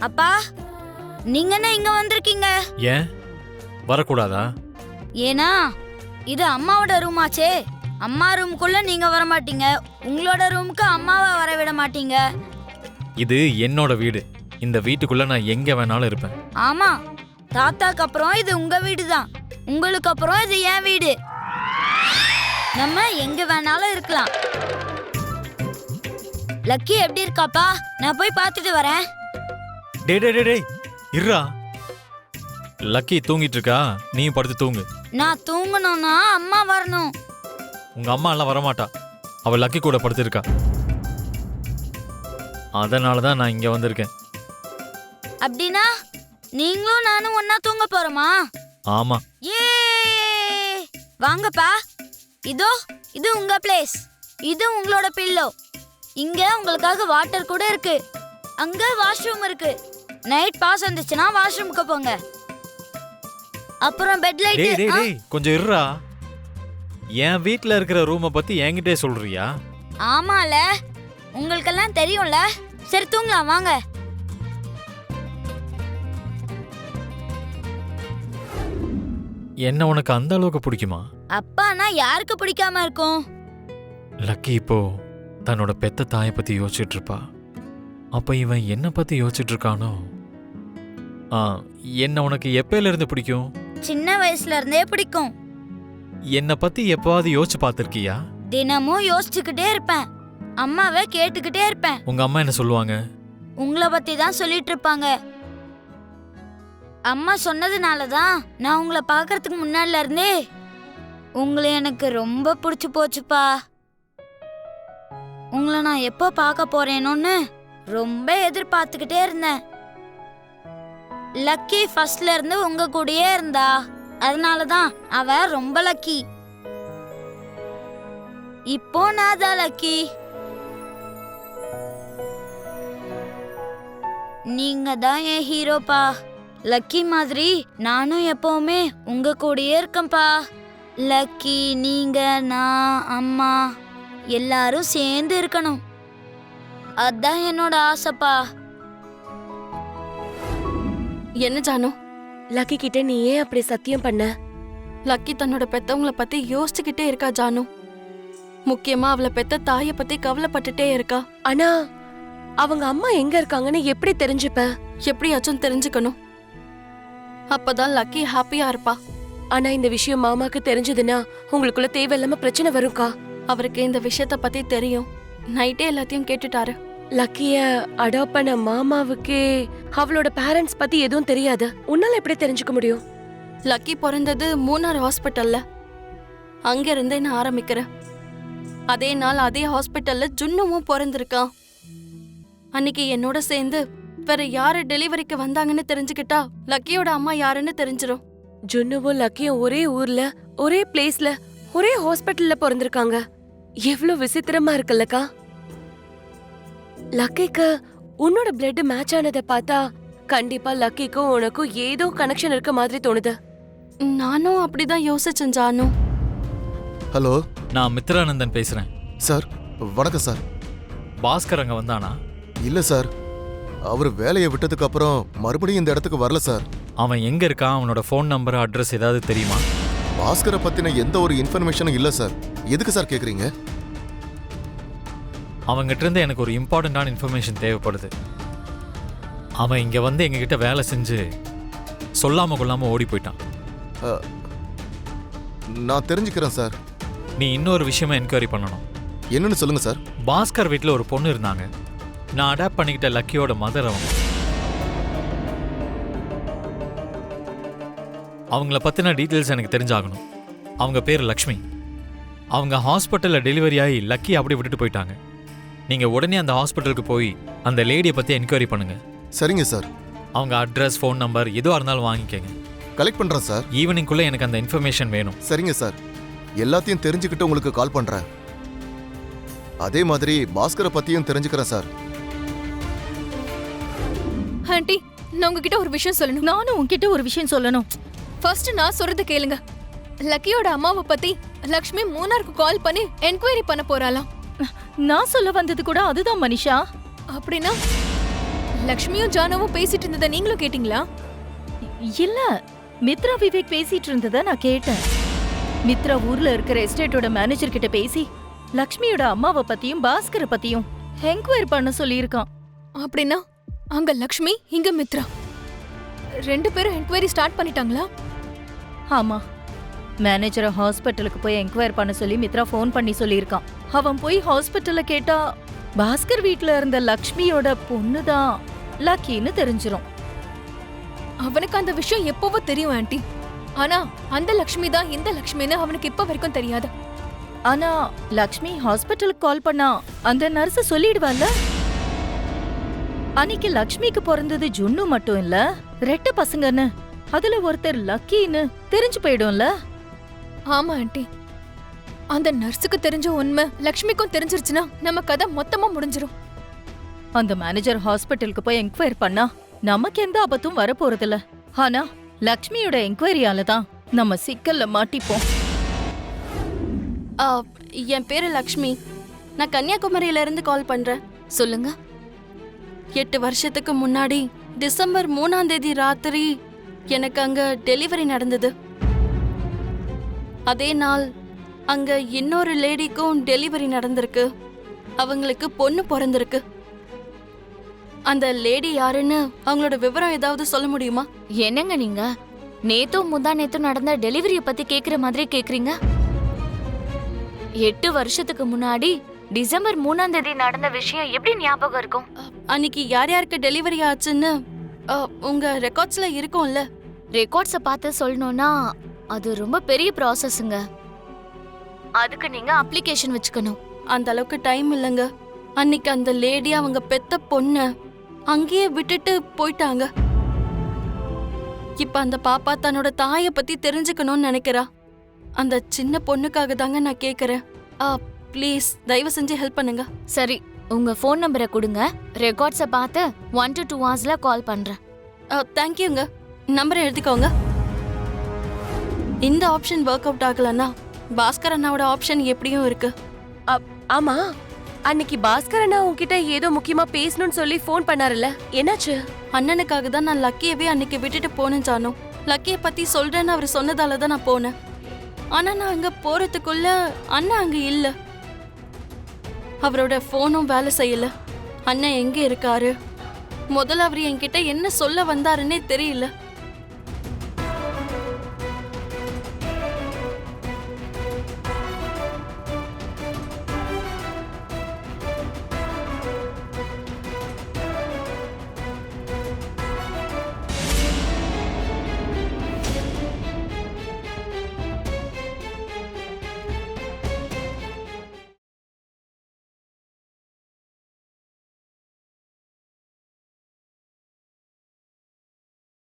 அப்பா, நீங்க என்ன இங்க வந்திருக்கீங்க? ஏன் வரக்கூடாதா? ஏன்னா இது அம்மாவோட ரூமாச்சே. அம்மா ரூமுக்குள்ள நீங்க வர மாட்டீங்க, உங்களோட ரூமுக்கு அம்மாவை வர விட மாட்டீங்க. இது என்னோட வீடு. இந்த வீட்டுக்குள்ள நான் எங்க வேணாலும் இருப்பேன். ஆமா, தாத்தாக்கு அப்புறம் இது உங்க வீடு தான். உங்களுக்கு அப்புறம் இது என் வீடு. நம்ம எங்க வேணாலும் இருக்கலாம். லக்கி எப்படி இருக்காப்பா? நான் போய் பார்த்துட்டு வரேன். டே டே டே டேய் இருடா. லக்கி தூங்கிட்டு இருக்கா, நீயும் படுத்து தூங்கு. நான் தூங்கணும்னா அம்மா வரணும். உங்க அம்மா எல்லாம் வரமாட்டா, அவ லக்கி கூட படுத்திருக்கா. அதனாலதான் நான் இங்க வந்திருக்கேன். அப்படின்னா நீங்களும் நானும் ஒன்னா தூங்க போறோமா? ஆமா. ஏ வாங்கப்பா, இதோ இது உங்க பிளேஸ், இது உங்களோட பில்லோ. இங்க உங்களுக்காக வாட்டர் கூட இருக்கு. அங்க வாஷ்ரூம் இருக்கு. நைட் பாஸ் வந்துச்சுன்னா வாஷ்ரூமுக்கு போங்க. அப்புறம் பெட் லைட். டேய் டேய் டேய் கொஞ்சம் இருடா. என் வீட்ல இருக்கிற ரூமை பத்தி என்கிட்டே சொல்றியா? ஆமால, உங்களுக்கெல்லாம் தெரியும்ல. சரி தூங்கலாம் வாங்க. என்ன உனக்கு அந்த அளவுக்கு பிடிக்குமா? அப்பானா யாருக்கு பிடிக்காம இருக்கும்? லக்கி இப்போ தன்னோட பெத்த தாயை பத்தி யோசிச்சுட்டு இருப்பா. அப்ப இவன் என்ன பத்தி யோசிச்சுட்டு இருக்கானோ? என்ன உனக்கு எப்பையில இருந்து பிடிக்கும்? சின்ன வயசுல இருந்தே பிடிக்கும். என்ன பத்தி எப்பாவது யோசிச்சு பார்த்திருக்கியா? தினமும் யோசிச்சுக்கிட்டே இருப்பேன். அம்மாவை கேட்டுக்கிட்டே இருப்பேன். உங்க அம்மா என்ன சொல்லுவாங்க? உங்களை பத்தி தான் சொல்லிட்டு இருப்பாங்க. அம்மா சொன்னதுனாலதான் நான் உங்களை பாக்குறதுக்கு முன்னாடில இருந்தே உங்களை எனக்கு ரொம்ப பிடிச்சு போச்சுப்பா. உங்களை நான் எப்போ பார்க்க போறேனோன்னு ரொம்ப எதிர்பார்த்துக்கிட்டே இருந்தேன். லக்கி ஃபர்ஸ்ட்ல இருந்து உங்க கூடயே இருந்தா, அதனாலதான் அவ ரொம்ப லக்கி. இப்போ நான் தான் லக்கி. நீங்க தான் என் ஹீரோப்பா. லக்கி மாதிரி நானும் எப்பவுமே உங்க கூடயே இருக்கேன்ப்பா. லக்கி, நீங்க, நான், அம்மா எல்லாரும் சேர்ந்து இருக்கணும். அதான் என்னோட ஆசைப்பா. என்ன ஜானு, லக்கி கிட்ட நீ ஏன் அப்படி சத்தியம் பண்ண? லக்கி தன்னோட பெத்தவங்கள பத்தி யோசிச்சுக்கிட்டே இருக்கா ஜானு. முக்கியமா அவளை பெத்த தாய பத்தி கவலைப்பட்டுட்டே இருக்கா. ஆனா அவங்க அம்மா எங்க இருக்காங்கன்னு எப்படி தெரிஞ்சுப்ப? எப்படியாச்சும் தெரிஞ்சுக்கணும். அப்பதான் லக்கி ஹாப்பியா இருப்பா. ஆனா இந்த விஷயம் மாமாக்கு தெரிஞ்சதுன்னா உங்களுக்குள்ள தேவையில்லாம பிரச்சனை வரும்க்கா. அவருக்கு இந்த விஷயத்த பத்தி தெரியும். நைட்டே எல்லாத்தையும் கேட்டுட்டாரு. லக்கிய அடாப்ட் பண்ண மாமாவுக்கே அவளோட பேரண்ட்ஸ் பத்தி எதுவும் தெரியாது. உன்னால எப்படி தெரிஞ்சுக்க முடியும்? லக்கி பிறந்தது மூணார் ஹாஸ்பிட்டல்ல. அங்க இருந்தே நான் ஆரம்பிக்கிறேன். அதே நாள் அதே ஹாஸ்பிட்டல்ல ஜுன்னுவும் பிறந்திருக்கான். அன்னைக்கு என்னோட சேர்ந்து வேற யாரு டெலிவரிக்கு வந்தாங்கன்னு தெரிஞ்சுக்கிட்டா லக்கியோட அம்மா யாருன்னு தெரிஞ்சிடும். ஜுன்னுவும் லக்கியும் ஒரே ஊர்ல, ஒரே பிளேஸ்ல, ஒரே ஹாஸ்பிட்டல்ல பிறந்திருக்காங்க. எவ்வளவு விசித்திரமா இருக்குல்லக்கா. லக்கிக்கு உன்னோட பிளட் மேட்ச் ஆனதை பார்த்தா கண்டிப்பா லக்கிக்கும் உனக்கும் ஏதோ கனெக்ஷன் இருக்க மாதிரி தோணுது. நானும் அப்படிதான் யோசிச்சேன் ஜானு. ஹலோ, நான் மித்ரானந்தன் பேசுறேன். சார் வணக்கம் சார். பாஸ்கர் அங்க வந்தானா? இல்ல சார், அவர் வேலையை விட்டதுக்கு அப்புறம் மறுபடியும் இந்த இடத்துக்கு வரல சார். அவன் எங்க இருக்கான்? அவனோட ஃபோன் நம்பர், அட்ரஸ் ஏதாவது தெரியுமா? பாஸ்கரை பத்தின எந்த ஒரு இன்ஃபர்மேஷனும் இல்ல சார். எதுக்கு சார் கேக்குறீங்க? அவங்ககிட்ட இருந்து எனக்கு ஒரு இம்பார்ட்டண்டான இன்ஃபர்மேஷன் தேவைப்படுது. அவன் இங்க வந்து எங்ககிட்ட வேலை செஞ்சு சொல்லாம கொள்ளாம ஓடி போயிட்டான். நான் தெரிஞ்சுக்கிறேன் சார். நீ இன்னொரு விஷயமா என்கொயரி பண்ணணும். என்னன்னு சொல்லுங்க சார். பாஸ்கர் வீட்டில் ஒரு பொண்ணு இருந்தாங்க. நான் அடாப்ட் பண்ணிக்கிட்ட லக்கியோட மதர் அவங்க. அவங்கள பற்றின டீட்டெயில்ஸ் எனக்கு தெரிஞ்சாகணும். அவங்க பேர் லக்ஷ்மி. அவங்க ஹாஸ்பிட்டலில் டெலிவரி ஆகி லக்கி அப்படி விட்டுட்டு போயிட்டாங்க. நீங்கள் உடனே அந்த ஹாஸ்பிட்டலுக்கு போய் அந்த லேடியை பற்றி என்கொயரி பண்ணுங்க. சரிங்க சார். அவங்க அட்ரஸ், ஃபோன் நம்பர் எதுவாக இருந்தாலும் வாங்கிக்கங்க. கலெக்ட் பண்ணுறேன் சார். ஈவினிங்குள்ளே எனக்கு அந்த இன்ஃபர்மேஷன் வேணும். சரிங்க சார், எல்லாத்தையும் தெரிஞ்சுக்கிட்டு உங்களுக்கு கால் பண்ணுறேன். அதே மாதிரி பாஸ்கரை பற்றியும் தெரிஞ்சுக்கிறேன் சார். ஆண்டி, நான் உங்ககிட்ட ஒரு விஷயம் சொல்லணும். நானும் உன்கிட்ட ஒரு விஷயம் சொல்லணும். ஃபர்ஸ்ட் நான் சொல்றது கேளுங்க. லக்கியோட அம்மாவை பத்தி லக்ஷ்மி மூணாருக்கு கால் பண்ணி என்கொயரி பண்ண போறாளாம். நான் சொல்ல வந்தது கூட அதுதான் மனிஷா. அப்படின்னா லக்ஷ்மியும் ஜானுவும் பேசிட்டு இருந்ததை நீங்களும் கேட்டீங்களா? இல்ல, மித்ரா விவேக் பேசிட்டு இருந்தத நான் கேட்டேன். மித்ரா ஊர்ல இருக்கிற எஸ்டேட்டோட மேனேஜர் கிட்ட பேசி லக்ஷ்மியோட அம்மாவை பத்தியும் பாஸ்கரை பத்தியும் என்கொயரி பண்ண சொல்லியிருக்கான். அப்படின்னா அங்க லக்ஷ்மி, இங்க மித்ரா 2 பேரும் என்கொயரி ஸ்டார்ட் பண்ணிட்டாங்களா? ஆமா, மேனேஜரை ஹாஸ்பிட்டலுக்கு போய் என்கொயரி பண்ண சொல்லி மித்ரா ஃபோன் பண்ணி சொல்லியிருக்கான். அவன் போய் ஹாஸ்பிட்டல்ல கேட்டா பாஸ்கர் வீட்ல இருந்த லக்ஷ்மியோட பொண்ணுதான் லக்கின்னு தெரிஞ்சிரும். அவனுக்கு அந்த விஷயம் எப்பவோ தெரியும் ஆண்டி. ஆனா அந்த லக்ஷ்மி தான் இந்த லக்ஷ்மின்னு அவனுக்கு இப்ப வரைக்கும் தெரியாது. ஆனா லக்ஷ்மி ஹாஸ்பிட்டலுக்கு கால் பண்ணா அந்த நர்ஸ் சொல்லிடுவாள்ல. அன்னைக்கு லக்ஷ்மிக்கு பிறந்தது ஜுன்னு மட்டும் இல்ல, 2 பசங்கன்னு, அதுல ஒருத்தர் லக்கின்னு தெரிஞ்சு போயிடும்ல. ஆமா ஆண்டி, அந்த நர்ஸுக்கு தெரிஞ்ச உண்மை லக்ஷ்மிக்கும் தெரிஞ்சிருச்சுன்னா நம்ம கதை மொத்தமா முடிஞ்சிரும். அந்த மேனேஜர் ஹாஸ்பிட்டலுக்கு போய் என்கொயரி பண்ணா நமக்கு எந்த ஆபத்தும் வரப்போறதில்ல. ஆனா லக்ஷ்மியோட என்கொயரியால தான் நம்ம சிக்கல்ல மாட்டிப்போம். ஆ, என் பேரு லக்ஷ்மி. நான் கன்னியாகுமரியில இருந்து கால் பண்றேன். சொல்லுங்க. 8 வருஷத்துக்கு முன்னாடி டிசம்பர் 3ஆம் தேதி ராத்திரி எனக்கு அங்க டெலிவரி நடந்தது. அதே நாள் அங்க இன்னொரு லேடிக்கும் டெலிவரி நடந்திருக்கு. அவங்களுக்கு பொண்ணு பிறந்திருக்கு. அந்த லேடி யாருன்னு அவங்களோட விவரம் ஏதாவது சொல்ல முடியுமா? என்னங்க நீங்க நேத்தும் முந்தா நேத்தும் நடந்த டெலிவரிய பத்தி கேக்குற மாதிரி கேக்குறீங்க? 8 வருஷத்துக்கு முன்னாடி டிசம்பர் 3ஆம் தேதி நடந்த விஷயம் எப்படி ஞாபகம் இருக்கும்? அன்னைக்கு யார் யாருக்கு டெலிவரி ஆச்சுன்னு உங்க ரெக்கார்ட்ஸ்ல இருக்கும்ல. ரெக்கார்ட்ஸ பார்த்து சொல்லணும்னா அது ரொம்ப பெரிய ப்ராசஸ்ங்க. அதுக்கு நீங்க அப்ளிகேஷன் வச்சுக்கணும். அந்த அளவுக்கு டைம் இல்லைங்க. அன்னைக்கு அந்த லேடி அவங்க பெத்த பொண்ணு அங்கேயே விட்டுட்டு போயிட்டாங்க. இப்ப அந்த பாப்பா தன்னோட தாயை பத்தி தெரிஞ்சுக்கணும்னு நினைக்கிறா. அந்த சின்ன பொண்ணுக்காக தாங்க நான் கேக்குறேன். ப்ளீஸ் தயவு செஞ்சு ஹெல்ப் பண்ணுங்க. சரி, உங்க ஃபோன் நம்பரை கொடுங்க. ரெக்கார்ட்ஸ பார்த்து 1 to 2 ஹவர்ஸ்ல கால் பண்றேன். தேங்க்யூங்க. நம்பரை எழுதிக்கோங்க. இந்த ஆப்ஷன் ஒர்க் அவுட் ஆகலன்னா பாஸ்கர் அண்ணாவோட ஆப்ஷன் எப்படியும் இருக்கு. ஆமா, அன்னைக்கு பாஸ்கர் அண்ணா உன்கிட்ட ஏதோ முக்கியமா பேசணும்னு சொல்லி ஃபோன் பண்ணாருல்ல, என்னாச்சு? அண்ணனுக்காக தான் நான் லக்கியவே அன்னைக்கு விட்டுட்டு போனேன் ஜானு. லக்கிய பத்தி சொல்றேன்னு அவர் சொன்னதால தான் நான் போனேன். ஆனா நான் அங்க போறதுக்குள்ள அண்ணா அங்க இல்ல. அவரோட போனும் வேலை செய்யல. அண்ணன் எங்க இருக்காரு? முதல்ல அவர் என்கிட்ட என்ன சொல்ல வந்தாருன்னே தெரியல.